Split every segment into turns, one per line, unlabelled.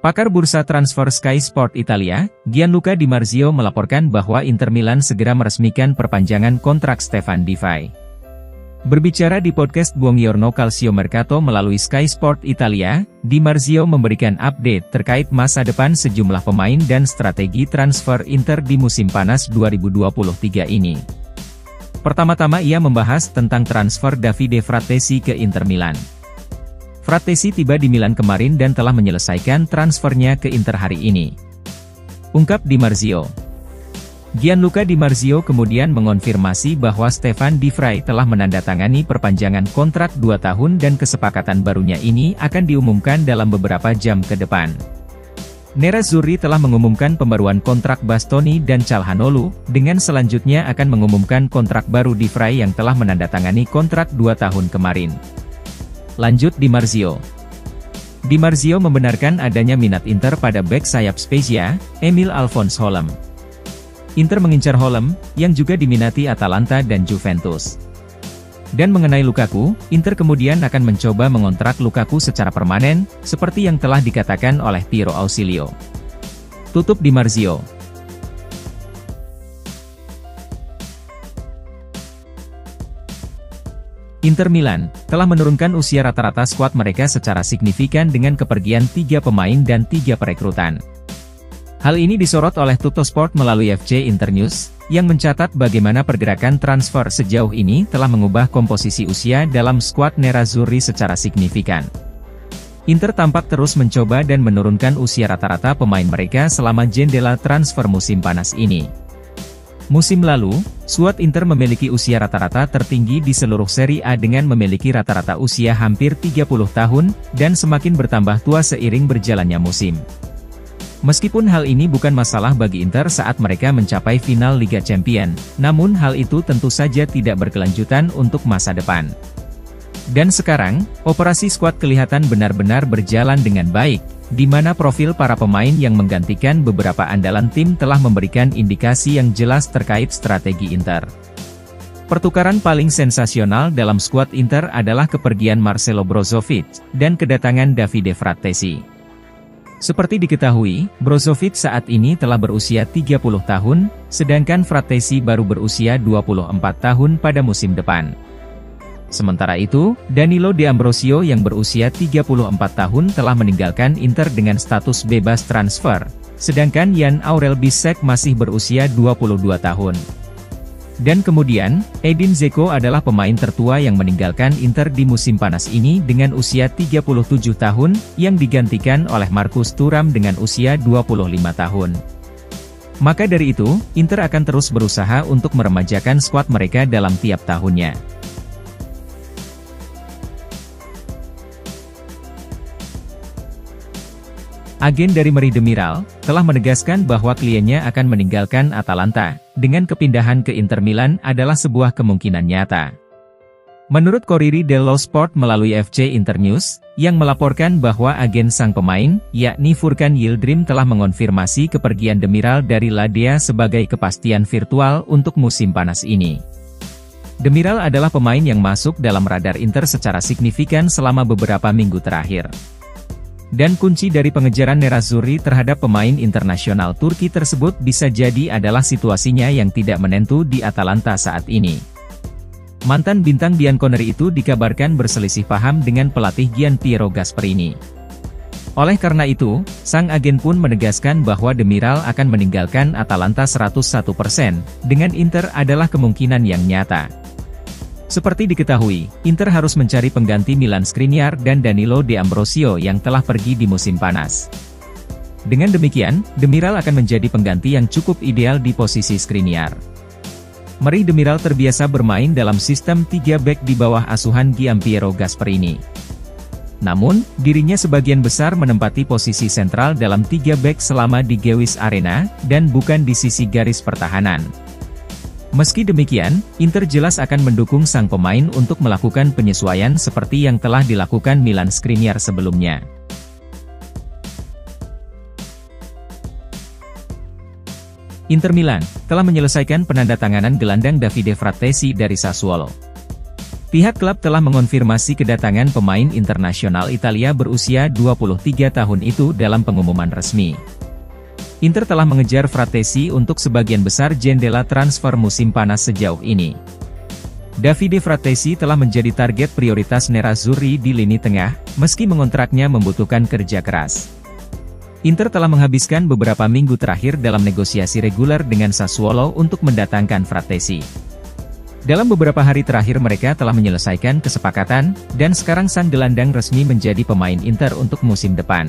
Pakar bursa transfer Sky Sport Italia, Gianluca Di Marzio melaporkan bahwa Inter Milan segera meresmikan perpanjangan kontrak Stefan Di Vrij. Berbicara di podcast Buongiorno Calcio Mercato melalui Sky Sport Italia, Di Marzio memberikan update terkait masa depan sejumlah pemain dan strategi transfer Inter di musim panas 2023 ini. Pertama-tama ia membahas tentang transfer Davide Fratesi ke Inter Milan. Fratesi tiba di Milan kemarin dan telah menyelesaikan transfernya ke Inter hari ini, ungkap Di Marzio. Gianluca Di Marzio kemudian mengonfirmasi bahwa Stefan Di Vrij telah menandatangani perpanjangan kontrak 2 tahun dan kesepakatan barunya ini akan diumumkan dalam beberapa jam ke depan. Nerazzurri telah mengumumkan pembaruan kontrak Bastoni dan Calhanoglu, dengan selanjutnya akan mengumumkan kontrak baru Di Vrij yang telah menandatangani kontrak 2 tahun kemarin. Lanjut Di Marzio. Di Marzio membenarkan adanya minat Inter pada bek sayap Spezia, Emil Alphonse Holm. Inter mengincar Holm, yang juga diminati Atalanta dan Juventus. Dan mengenai Lukaku, Inter kemudian akan mencoba mengontrak Lukaku secara permanen, seperti yang telah dikatakan oleh Piero Ausilio. Tutup Di Marzio. Inter Milan telah menurunkan usia rata-rata skuad mereka secara signifikan dengan kepergian 3 pemain dan 3 perekrutan. Hal ini disorot oleh Tuttosport melalui FC Internews, yang mencatat bagaimana pergerakan transfer sejauh ini telah mengubah komposisi usia dalam skuad Nerazzurri secara signifikan. Inter tampak terus mencoba dan menurunkan usia rata-rata pemain mereka selama jendela transfer musim panas ini. Musim lalu, skuad Inter memiliki usia rata-rata tertinggi di seluruh Serie A dengan memiliki rata-rata usia hampir 30 tahun, dan semakin bertambah tua seiring berjalannya musim. Meskipun hal ini bukan masalah bagi Inter saat mereka mencapai final Liga Champions, namun hal itu tentu saja tidak berkelanjutan untuk masa depan. Dan sekarang, operasi skuad kelihatan benar-benar berjalan dengan baik, di mana profil para pemain yang menggantikan beberapa andalan tim telah memberikan indikasi yang jelas terkait strategi Inter. Pertukaran paling sensasional dalam skuad Inter adalah kepergian Marcelo Brozovic, dan kedatangan Davide Fratesi. Seperti diketahui, Brozovic saat ini telah berusia 30 tahun, sedangkan Fratesi baru berusia 24 tahun pada musim depan. Sementara itu, Danilo D'Ambrosio yang berusia 34 tahun telah meninggalkan Inter dengan status bebas transfer, sedangkan Jan Aurel Bisek masih berusia 22 tahun. Dan kemudian, Edin Dzeko adalah pemain tertua yang meninggalkan Inter di musim panas ini dengan usia 37 tahun, yang digantikan oleh Marcus Thuram dengan usia 25 tahun. Maka dari itu, Inter akan terus berusaha untuk meremajakan skuad mereka dalam tiap tahunnya. Agen dari Mari Demiral telah menegaskan bahwa kliennya akan meninggalkan Atalanta, dengan kepindahan ke Inter Milan adalah sebuah kemungkinan nyata. Menurut Corriere dello Sport melalui FC Internews, yang melaporkan bahwa agen sang pemain, yakni Furkan Yildirim telah mengonfirmasi kepergian Demiral dari Ladea sebagai kepastian virtual untuk musim panas ini. Demiral adalah pemain yang masuk dalam radar Inter secara signifikan selama beberapa minggu terakhir. Dan kunci dari pengejaran Nerazzurri terhadap pemain internasional Turki tersebut bisa jadi adalah situasinya yang tidak menentu di Atalanta saat ini. Mantan bintang bianconeri itu dikabarkan berselisih paham dengan pelatih Gianpiero Gasperini. Oleh karena itu, sang agen pun menegaskan bahwa Demiral akan meninggalkan Atalanta 101%, dengan Inter adalah kemungkinan yang nyata. Seperti diketahui, Inter harus mencari pengganti Milan Skriniar dan Danilo D'Ambrosio yang telah pergi di musim panas. Dengan demikian, Demiral akan menjadi pengganti yang cukup ideal di posisi Skriniar. Mari Demiral terbiasa bermain dalam sistem 3 bek di bawah asuhan Gianpiero Gasperini. Namun, dirinya sebagian besar menempati posisi sentral dalam 3 bek selama di Gewiss Arena, dan bukan di sisi garis pertahanan. Meski demikian, Inter jelas akan mendukung sang pemain untuk melakukan penyesuaian seperti yang telah dilakukan Milan Skriniar sebelumnya. Inter Milan telah menyelesaikan penandatanganan gelandang Davide Fratesi dari Sassuolo. Pihak klub telah mengonfirmasi kedatangan pemain internasional Italia berusia 23 tahun itu dalam pengumuman resmi. Inter telah mengejar Frattesi untuk sebagian besar jendela transfer musim panas sejauh ini. Davide Frattesi telah menjadi target prioritas Nerazzurri di lini tengah, meski mengontraknya membutuhkan kerja keras. Inter telah menghabiskan beberapa minggu terakhir dalam negosiasi reguler dengan Sassuolo untuk mendatangkan Frattesi. Dalam beberapa hari terakhir mereka telah menyelesaikan kesepakatan, dan sekarang sang gelandang resmi menjadi pemain Inter untuk musim depan.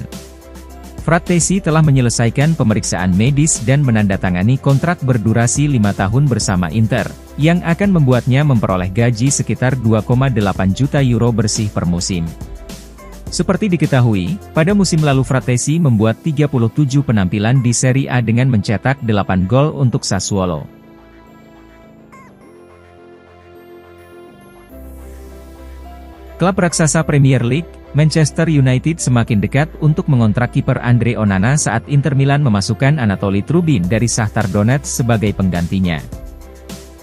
Frattesi telah menyelesaikan pemeriksaan medis dan menandatangani kontrak berdurasi 5 tahun bersama Inter, yang akan membuatnya memperoleh gaji sekitar 2,8 juta euro bersih per musim. Seperti diketahui, pada musim lalu Frattesi membuat 37 penampilan di Serie A dengan mencetak 8 gol untuk Sassuolo. Klub raksasa Premier League, Manchester United semakin dekat untuk mengontrak kiper Andre Onana saat Inter Milan memasukkan Anatoli Trubin dari Shakhtar Donetsk sebagai penggantinya.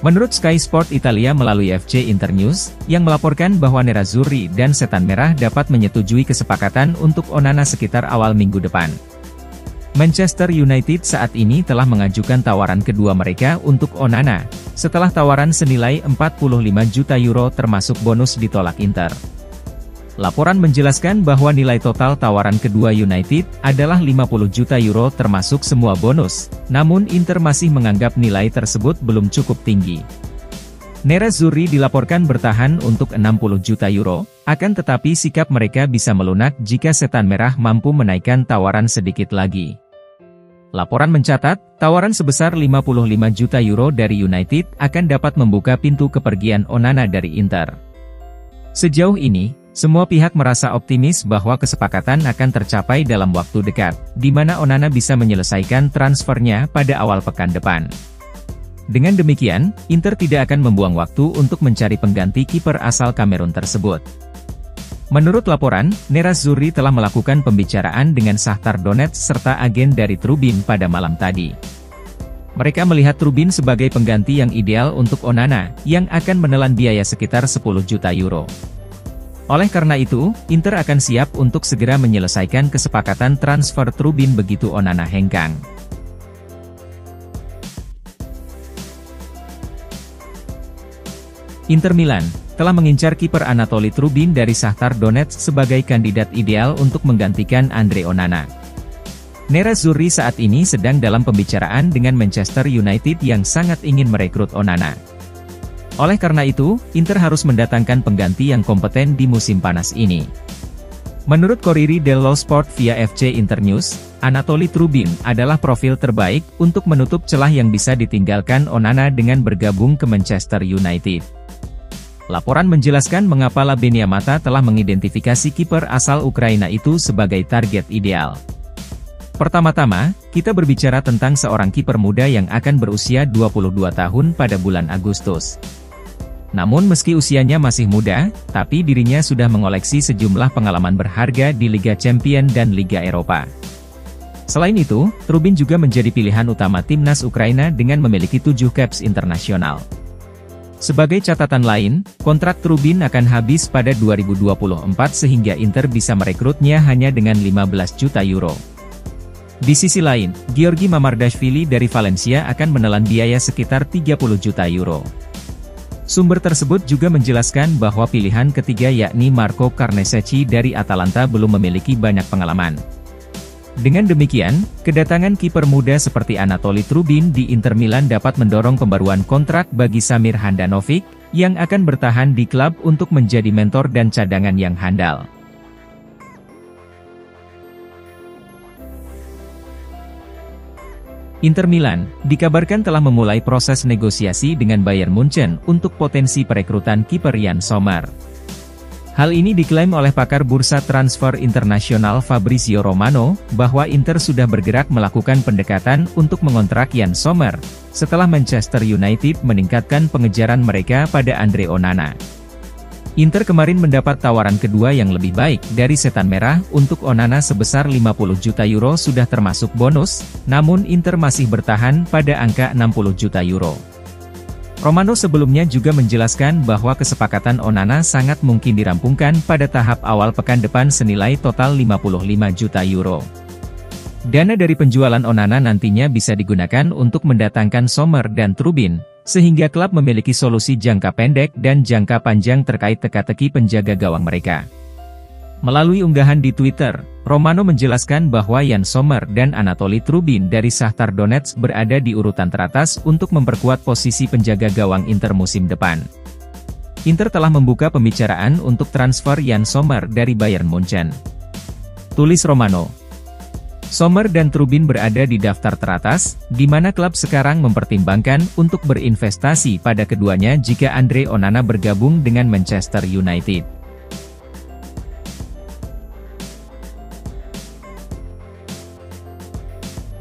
Menurut Sky Sport Italia melalui FC Internews, yang melaporkan bahwa Nerazzurri dan Setan Merah dapat menyetujui kesepakatan untuk Onana sekitar awal minggu depan. Manchester United saat ini telah mengajukan tawaran kedua mereka untuk Onana, setelah tawaran senilai 45 juta euro termasuk bonus ditolak Inter. Laporan menjelaskan bahwa nilai total tawaran kedua United adalah 50 juta euro termasuk semua bonus, namun Inter masih menganggap nilai tersebut belum cukup tinggi. Nerazzurri dilaporkan bertahan untuk 60 juta euro, akan tetapi sikap mereka bisa melunak jika Setan Merah mampu menaikkan tawaran sedikit lagi. Laporan mencatat, tawaran sebesar 55 juta euro dari United akan dapat membuka pintu kepergian Onana dari Inter. Sejauh ini, semua pihak merasa optimis bahwa kesepakatan akan tercapai dalam waktu dekat, di mana Onana bisa menyelesaikan transfernya pada awal pekan depan. Dengan demikian, Inter tidak akan membuang waktu untuk mencari pengganti kiper asal Kamerun tersebut. Menurut laporan, Nerazzurri telah melakukan pembicaraan dengan Shakhtar Donetsk serta agen dari Trubin pada malam tadi. Mereka melihat Trubin sebagai pengganti yang ideal untuk Onana, yang akan menelan biaya sekitar 10 juta euro. Oleh karena itu, Inter akan siap untuk segera menyelesaikan kesepakatan transfer Trubin begitu Onana hengkang. Inter Milan telah mengincar kiper Anatoli Trubin dari Shakhtar Donetsk sebagai kandidat ideal untuk menggantikan Andre Onana. Nerazzurri saat ini sedang dalam pembicaraan dengan Manchester United yang sangat ingin merekrut Onana. Oleh karena itu, Inter harus mendatangkan pengganti yang kompeten di musim panas ini. Menurut Corriere dello Sport via FC Internews, Anatoli Trubin adalah profil terbaik untuk menutup celah yang bisa ditinggalkan Onana dengan bergabung ke Manchester United. Laporan menjelaskan mengapa Labenia Mata telah mengidentifikasi kiper asal Ukraina itu sebagai target ideal. Pertama-tama, kita berbicara tentang seorang kiper muda yang akan berusia 22 tahun pada bulan Agustus. Namun meski usianya masih muda, tapi dirinya sudah mengoleksi sejumlah pengalaman berharga di Liga Champions dan Liga Eropa. Selain itu, Trubin juga menjadi pilihan utama timnas Ukraina dengan memiliki 7 caps internasional. Sebagai catatan lain, kontrak Trubin akan habis pada 2024 sehingga Inter bisa merekrutnya hanya dengan 15 juta euro. Di sisi lain, Giorgi Mamardashvili dari Valencia akan menelan biaya sekitar 30 juta euro. Sumber tersebut juga menjelaskan bahwa pilihan ketiga yakni Marco Carnesecchi dari Atalanta belum memiliki banyak pengalaman. Dengan demikian, kedatangan kiper muda seperti Anatoli Trubin di Inter Milan dapat mendorong pembaruan kontrak bagi Samir Handanovic, yang akan bertahan di klub untuk menjadi mentor dan cadangan yang handal. Inter Milan dikabarkan telah memulai proses negosiasi dengan Bayern Munchen untuk potensi perekrutan kiper Yann Sommer. Hal ini diklaim oleh pakar bursa transfer internasional Fabrizio Romano, bahwa Inter sudah bergerak melakukan pendekatan untuk mengontrak Yann Sommer, setelah Manchester United meningkatkan pengejaran mereka pada Andre Onana. Inter kemarin mendapat tawaran kedua yang lebih baik dari Setan Merah untuk Onana sebesar 50 juta euro sudah termasuk bonus, namun Inter masih bertahan pada angka 60 juta euro. Romano sebelumnya juga menjelaskan bahwa kesepakatan Onana sangat mungkin dirampungkan pada tahap awal pekan depan senilai total 55 juta euro. Dana dari penjualan Onana nantinya bisa digunakan untuk mendatangkan Sommer dan Trubin, sehingga klub memiliki solusi jangka pendek dan jangka panjang terkait teka-teki penjaga gawang mereka. Melalui unggahan di Twitter, Romano menjelaskan bahwa Yann Sommer dan Anatoly Trubin dari Shakhtar Donetsk berada di urutan teratas untuk memperkuat posisi penjaga gawang Inter musim depan. Inter telah membuka pembicaraan untuk transfer Yann Sommer dari Bayern Munchen. Tulis Romano. Sommer dan Trubin berada di daftar teratas, di mana klub sekarang mempertimbangkan untuk berinvestasi pada keduanya jika Andre Onana bergabung dengan Manchester United.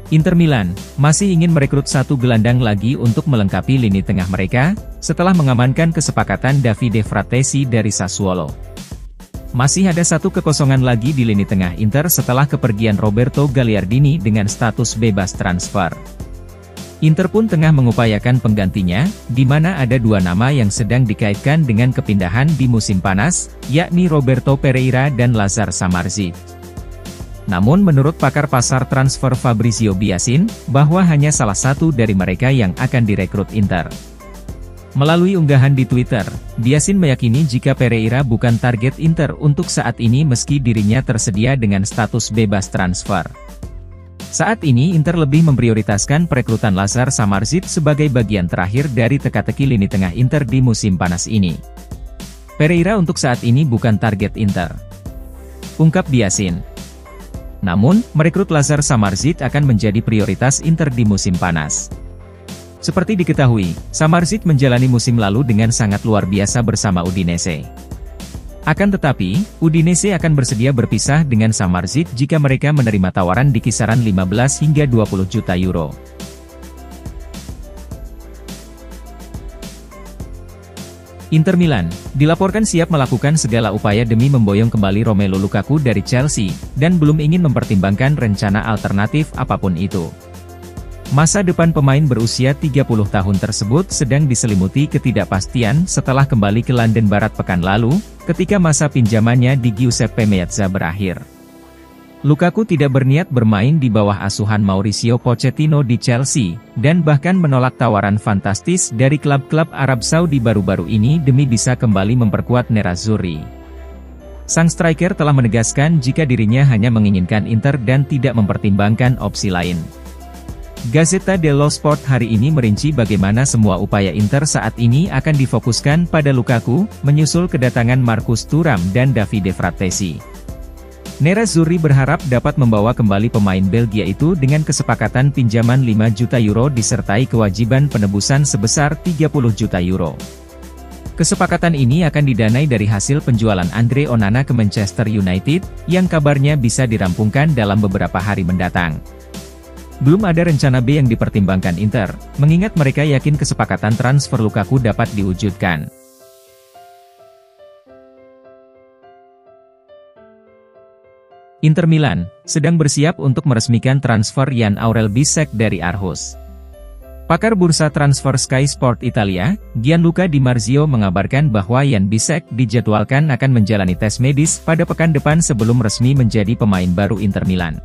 Inter Milan masih ingin merekrut satu gelandang lagi untuk melengkapi lini tengah mereka, setelah mengamankan kesepakatan Davide Fratesi dari Sassuolo. Masih ada satu kekosongan lagi di lini tengah Inter setelah kepergian Roberto Gagliardini dengan status bebas transfer. Inter pun tengah mengupayakan penggantinya, di mana ada dua nama yang sedang dikaitkan dengan kepindahan di musim panas, yakni Roberto Pereira dan Lazar Samardzic. Namun menurut pakar pasar transfer Fabrizio Biasin, bahwa hanya salah satu dari mereka yang akan direkrut Inter. Melalui unggahan di Twitter, Biasin meyakini jika Pereira bukan target Inter untuk saat ini meski dirinya tersedia dengan status bebas transfer. Saat ini Inter lebih memprioritaskan perekrutan Lazar Samardzic sebagai bagian terakhir dari teka-teki lini tengah Inter di musim panas ini. Pereira untuk saat ini bukan target Inter, ungkap Biasin. Namun, merekrut Lazar Samardzic akan menjadi prioritas Inter di musim panas. Seperti diketahui, Samardzic menjalani musim lalu dengan sangat luar biasa bersama Udinese. Akan tetapi, Udinese akan bersedia berpisah dengan Samardzic jika mereka menerima tawaran di kisaran 15 hingga 20 juta euro. Inter Milan dilaporkan siap melakukan segala upaya demi memboyong kembali Romelu Lukaku dari Chelsea, dan belum ingin mempertimbangkan rencana alternatif apapun itu. Masa depan pemain berusia 30 tahun tersebut sedang diselimuti ketidakpastian setelah kembali ke London Barat pekan lalu, ketika masa pinjamannya di Giuseppe Meazza berakhir. Lukaku tidak berniat bermain di bawah asuhan Mauricio Pochettino di Chelsea, dan bahkan menolak tawaran fantastis dari klub-klub Arab Saudi baru-baru ini demi bisa kembali memperkuat Nerazzurri. Sang striker telah menegaskan jika dirinya hanya menginginkan Inter dan tidak mempertimbangkan opsi lain. Gazzetta dello Sport hari ini merinci bagaimana semua upaya Inter saat ini akan difokuskan pada Lukaku, menyusul kedatangan Marcus Thuram dan Davide Fratesi. Nerazzurri berharap dapat membawa kembali pemain Belgia itu dengan kesepakatan pinjaman 5 juta euro disertai kewajiban penebusan sebesar 30 juta euro. Kesepakatan ini akan didanai dari hasil penjualan Andre Onana ke Manchester United, yang kabarnya bisa dirampungkan dalam beberapa hari mendatang. Belum ada rencana B yang dipertimbangkan Inter, mengingat mereka yakin kesepakatan transfer Lukaku dapat diwujudkan. Inter Milan sedang bersiap untuk meresmikan transfer Jan Aurel Bisek dari Aarhus. Pakar bursa transfer Sky Sport Italia, Gianluca Di Marzio mengabarkan bahwa Jan Bisek dijadwalkan akan menjalani tes medis pada pekan depan sebelum resmi menjadi pemain baru Inter Milan.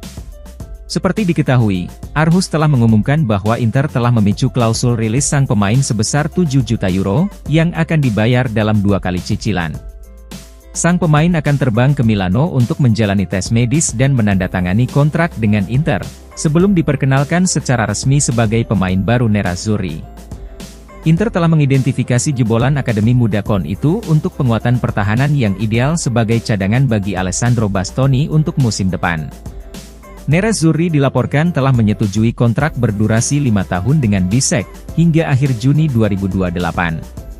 Seperti diketahui, Aarhus telah mengumumkan bahwa Inter telah memicu klausul rilis sang pemain sebesar 7 juta euro, yang akan dibayar dalam 2 kali cicilan. Sang pemain akan terbang ke Milano untuk menjalani tes medis dan menandatangani kontrak dengan Inter, sebelum diperkenalkan secara resmi sebagai pemain baru Nerazzurri. Inter telah mengidentifikasi jebolan Akademi Muda KON itu untuk penguatan pertahanan yang ideal sebagai cadangan bagi Alessandro Bastoni untuk musim depan. Nerazzurri dilaporkan telah menyetujui kontrak berdurasi 5 tahun dengan Bisek, hingga akhir Juni 2028.